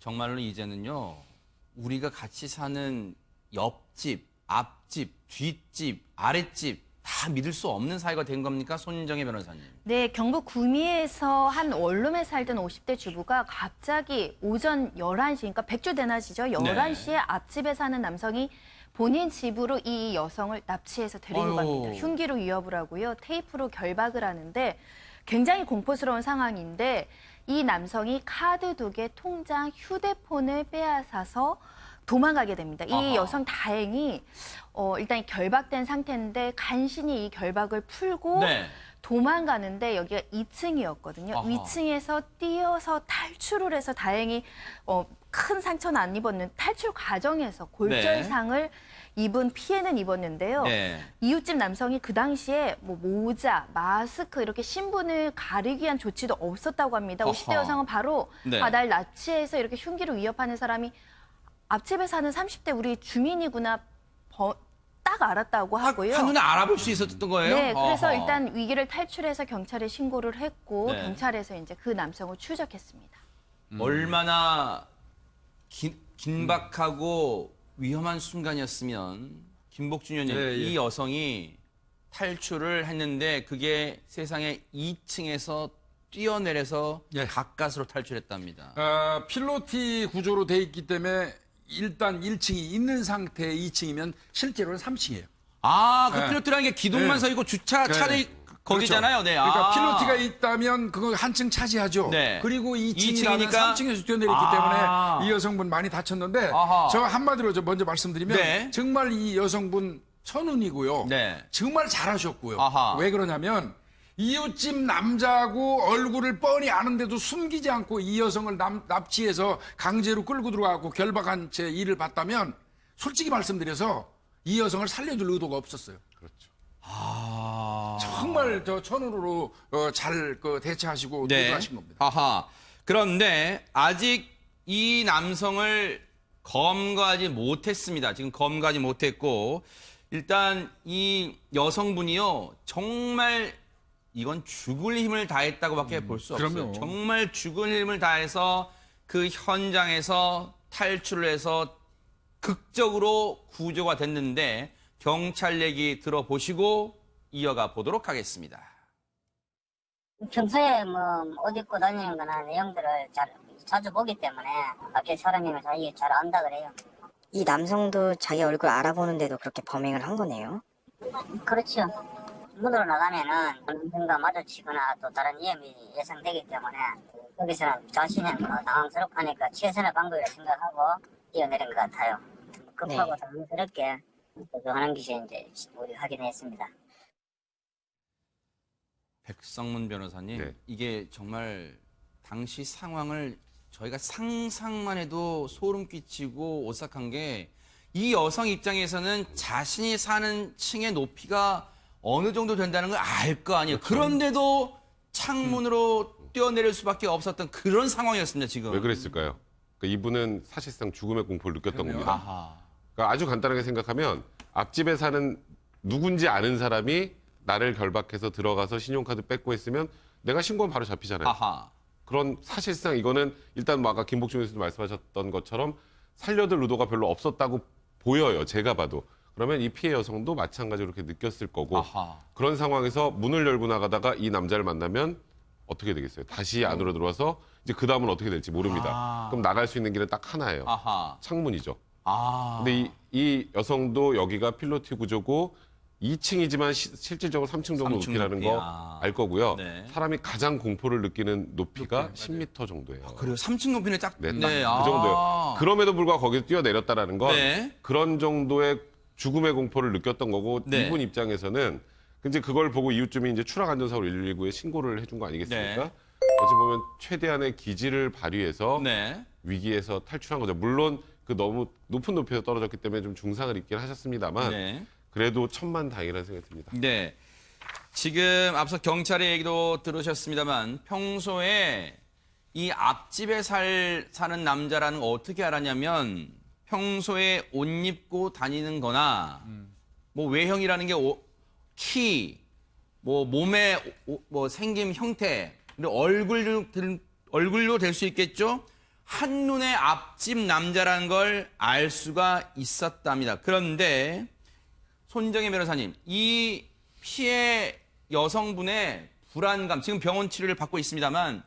정말로 이제는요, 우리가 같이 사는 옆집, 앞집, 뒷집, 아랫집 다 믿을 수 없는 사이가 된 겁니까? 손정혜 변호사님. 네, 경북 구미에서 한 원룸에 살던 50대 주부가 갑자기 오전 11시, 그러니까 백주 대낮이죠. 11시에 앞집에 사는 남성이 본인 집으로 이 여성을 납치해서 데리고 갑니다. 흉기로 위협을 하고요. 테이프로 결박을 하는데 굉장히 공포스러운 상황인데 이 남성이 카드 2개, 통장, 휴대폰을 빼앗아서 도망가게 됩니다. 이 여성 다행히 일단 결박된 상태인데 간신히 이 결박을 풀고 도망가는데 여기가 2층이었거든요. 2층에서 뛰어서 탈출을 해서 다행히 큰 상처는 안 입었는데 탈출 과정에서 골절상을 입은 피해는 입었는데요. 이웃집 남성이 그 당시에 뭐 모자, 마스크 이렇게 신분을 가리기 위한 조치도 없었다고 합니다. 50대 여성은 바로 날 납치해서 이렇게 흉기로 위협하는 사람이 앞집에 사는 30대 우리 주민이구나 딱 알았다고 하고요. 한눈에 알아볼 수 있었던 거예요? 네, 그래서 일단 위기를 탈출해서 경찰에 신고를 했고 경찰에서 이제 그 남성을 추적했습니다. 얼마나 긴박하고 위험한 순간이었으면 김복준 의원님, 이 여성이 탈출을 했는데 그게 세상에 2층에서 뛰어내려서 가까스로 탈출했답니다. 필로티 구조로 돼 있기 때문에 일단 1층이 있는 상태의 2층이면 실제로는 3층이에요. 그 필로티라는 게 기둥만 서 있고 주차 차들이 거기잖아요. 그렇죠. 그러니까 필로티가 있다면 그거 한층 차지하죠. 그리고 2층이니까 3층에서 뛰어내렸기 때문에 이 여성분 많이 다쳤는데 저 한마디로 먼저 말씀드리면 정말 이 여성분 천운이고요. 정말 잘하셨고요. 왜 그러냐면 이웃집 남자하고 얼굴을 뻔히 아는데도 숨기지 않고 이 여성을 납치해서 강제로 끌고 들어가고 결박한 채 일을 봤다면 솔직히 말씀드려서 이 여성을 살려줄 의도가 없었어요. 그렇죠. 정말 저 천으로 잘 대처하시고 도주하신 겁니다. 그런데 아직 이 남성을 검거하지 못했습니다. 지금 검거하지 못했고 일단 이 여성분이요 정말 이건 죽을 힘을 다했다고밖에 볼 수 없어요. 그럼요. 정말 죽을 힘을 다해서 그 현장에서 탈출을 해서 극적으로 구조가 됐는데 경찰 얘기 들어보시고 이어가 보도록 하겠습니다. 평소에 뭐 옷 입고 다니는 거나 내용들을 자주 보기 때문에 앞에 사람이면 자기 잘 안다 그래요. 이 남성도 자기 얼굴 알아보는데도 그렇게 범행을 한 거네요? 그렇죠. 문으로 나가면은 누군가 마주치거나 또 다른 위험이 예상되기 때문에 거기서는 자신은 당황스럽고 하니까 최선의 방법이라 생각하고 뛰어내린 것 같아요. 급하고 당황스럽게 하는 것이 이제 우리 확인했습니다. 백성문 변호사님, 이게 정말 당시 상황을 저희가 상상만 해도 소름 끼치고 오싹한 게 이 여성 입장에서는 자신이 사는 층의 높이가 어느 정도 된다는 걸 알 거 아니에요. 그런데도 창문으로 뛰어내릴 수밖에 없었던 그런 상황이었습니다, 지금. 왜 그랬을까요? 그러니까 이분은 사실상 죽음의 공포를 느꼈던 겁니다. 그러니까 아주 간단하게 생각하면 앞집에 사는 누군지 아는 사람이 나를 결박해서 들어가서 신용카드 뺏고 했으면 내가 신고하면 바로 잡히잖아요. 그런 사실상 이거는 일단 뭐 아까 김복준 교수도 말씀하셨던 것처럼 살려둘 의도가 별로 없었다고 보여요. 제가 봐도. 그러면 이 피해 여성도 마찬가지로 그렇게 느꼈을 거고 그런 상황에서 문을 열고 나가다가 이 남자를 만나면 어떻게 되겠어요? 다시 안으로 들어와서 이제 그 다음은 어떻게 될지 모릅니다. 그럼 나갈 수 있는 길은 딱 하나예요. 창문이죠. 근데 이 여성도 여기가 필로티 구조고 2층이지만 실질적으로 3층 정도 높이라는 거 알 거고요. 사람이 가장 공포를 느끼는 높이가 10m 정도예요. 그래요? 3층 높이는 딱. 그 정도예요. 그럼에도 불구하고 거기서 뛰어내렸다라는 건 그런 정도의 죽음의 공포를 느꼈던 거고 이분 입장에서는 이제 그걸 보고 이웃 주민이 이제 추락안전사고 119에 신고를 해준 거 아니겠습니까? 어찌 보면 최대한의 기지를 발휘해서 위기에서 탈출한 거죠. 물론 그 너무 높은 높이에서 떨어졌기 때문에 좀 중상을 입긴 하셨습니다만 그래도 천만다행이라는 생각이 듭니다. 지금 앞서 경찰의 얘기도 들으셨습니다만 평소에 이 앞집에 사는 남자라는 거 어떻게 알았냐면 평소에 옷 입고 다니는 거나 뭐 외형이라는 게 키, 뭐 몸의 뭐 생김 형태, 그리고 얼굴로 될 수 있겠죠. 한눈에 앞집 남자라는 걸 알 수가 있었답니다. 그런데 손정혜 변호사님, 이 피해 여성분의 불안감, 지금 병원 치료를 받고 있습니다만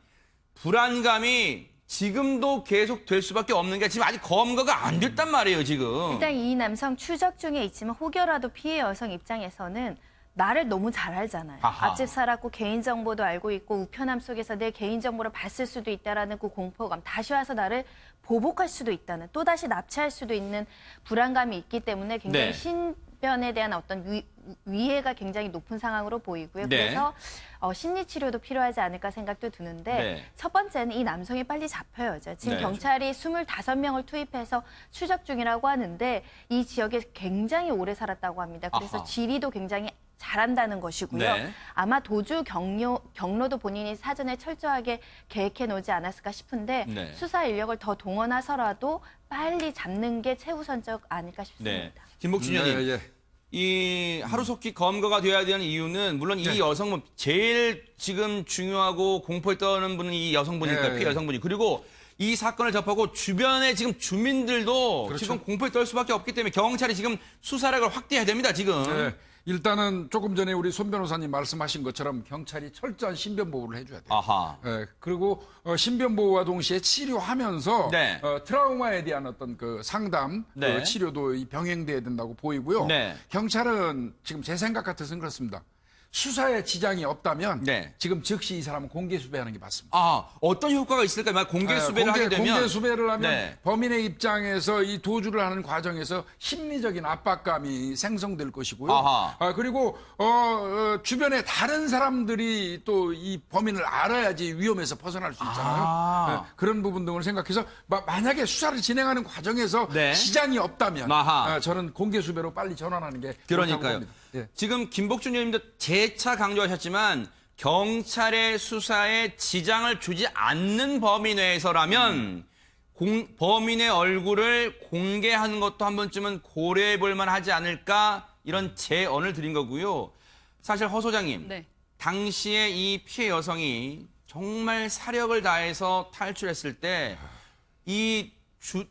불안감이 지금도 계속 될 수밖에 없는 게 지금 아직 검거가 안 됐단 말이에요, 지금. 일단 이 남성 추적 중에 있지만 혹여라도 피해 여성 입장에서는 나를 너무 잘 알잖아요. 아하. 앞집 살았고 개인정보도 알고 있고 우편함 속에서 내 개인정보를 봤을 수도 있다라는 그 공포감, 다시 와서 나를 보복할 수도 있다는, 또다시 납치할 수도 있는 불안감이 있기 때문에 굉장히 네. 신변에 대한 어떤 위해가 굉장히 높은 상황으로 보이고요. 네. 그래서 심리치료도 필요하지 않을까 생각도 드는데 네. 첫 번째는 이 남성이 빨리 잡혀야죠. 지금 네. 경찰이 25명을 투입해서 추적 중이라고 하는데 이 지역에 굉장히 오래 살았다고 합니다. 그래서 아하. 지리도 굉장히 잘한다는 것이고요. 네. 아마 도주 경로도 본인이 사전에 철저하게 계획해 놓지 않았을까 싶은데 네. 수사 인력을 더 동원해서라도 빨리 잡는 게 최우선적 아닐까 네. 싶습니다. 김복준 의원님. 예. 이 하루속히 검거가 돼야 되는 이유는 물론 이 여성분 제일 지금 중요하고 공포에 떠는 분은 이 여성분이니까 피해 여성분이, 그리고 이 사건을 접하고 주변의 지금 주민들도 그렇죠. 지금 공포에 떨 수밖에 없기 때문에 경찰이 지금 수사력을 확대해야 됩니다, 지금. 네. 일단은 조금 전에 우리 손 변호사님 말씀하신 것처럼 경찰이 철저한 신변 보호를 해줘야 돼요. 아하. 그리고 신변 보호와 동시에 치료하면서 네. 트라우마에 대한 어떤 그 상담, 네. 그 치료도 병행돼야 된다고 보이고요. 네. 경찰은 지금 제 생각 같아서는 그렇습니다. 수사에 지장이 없다면 네. 지금 즉시 이 사람은 공개 수배하는 게 맞습니다. 아, 어떤 효과가 있을까요? 만약 공개 수배를 하게 되면 공개 수배를 하면 네. 범인의 입장에서 이 도주를 하는 과정에서 심리적인 압박감이 생성될 것이고요. 아하. 그리고 주변에 다른 사람들이 또 이 범인을 알아야지 위험에서 벗어날 수 있잖아요. 그런 부분 등을 생각해서 만약에 수사를 진행하는 과정에서 네. 지장이 없다면 아하. 저는 공개 수배로 빨리 전환하는 게 그러니까요. 옳다고 봅니다. 예. 지금 김복준 의원님도 재차 강조하셨지만 경찰의 수사에 지장을 주지 않는 범위 내에서라면 범인의 얼굴을 공개하는 것도 한 번쯤은 고려해 볼 만하지 않을까, 이런 제언을 드린 거고요. 사실 허 소장님, 네. 당시에 이 피해 여성이 정말 사력을 다해서 탈출했을 때 이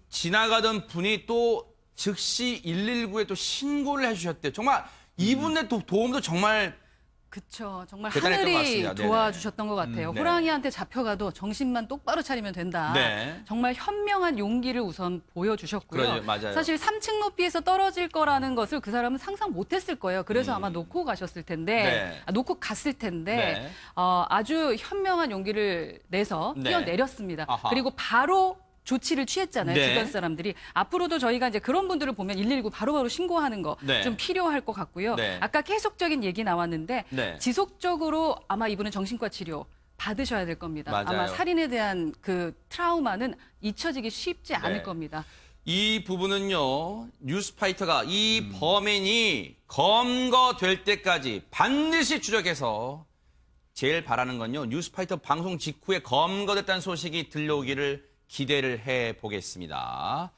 지나가던 분이 또 즉시 119에 또 신고를 해주셨대요. 정말 이분의 도움도 정말 그쵸. 정말 대단했던 것 하늘이 같습니다. 도와주셨던 것 같아요. 네. 호랑이한테 잡혀가도 정신만 똑바로 차리면 된다. 네. 정말 현명한 용기를 우선 보여주셨고요. 그러죠. 맞아요. 사실 3층 높이에서 떨어질 거라는 것을 그 사람은 상상 못했을 거예요. 그래서 아마 놓고 가셨을 텐데, 네. 놓고 갔을 텐데, 네. 아주 현명한 용기를 내서 네. 뛰어내렸습니다. 아하. 그리고 바로 조치를 취했잖아요. 네. 주변 사람들이. 앞으로도 저희가 이제 그런 분들을 보면 119 바로바로 신고하는 거 네. 좀 필요할 것 같고요. 네. 아까 계속적인 얘기 나왔는데 네. 지속적으로 아마 이분은 정신과 치료 받으셔야 될 겁니다. 맞아요. 아마 살인에 대한 그 트라우마는 잊혀지기 쉽지 네. 않을 겁니다. 이 부분은요, 뉴스파이터가 이 범인이 검거될 때까지 반드시 추적해서 제일 바라는 건요, 뉴스파이터 방송 직후에 검거됐다는 소식이 들려오기를 기대를 해보겠습니다.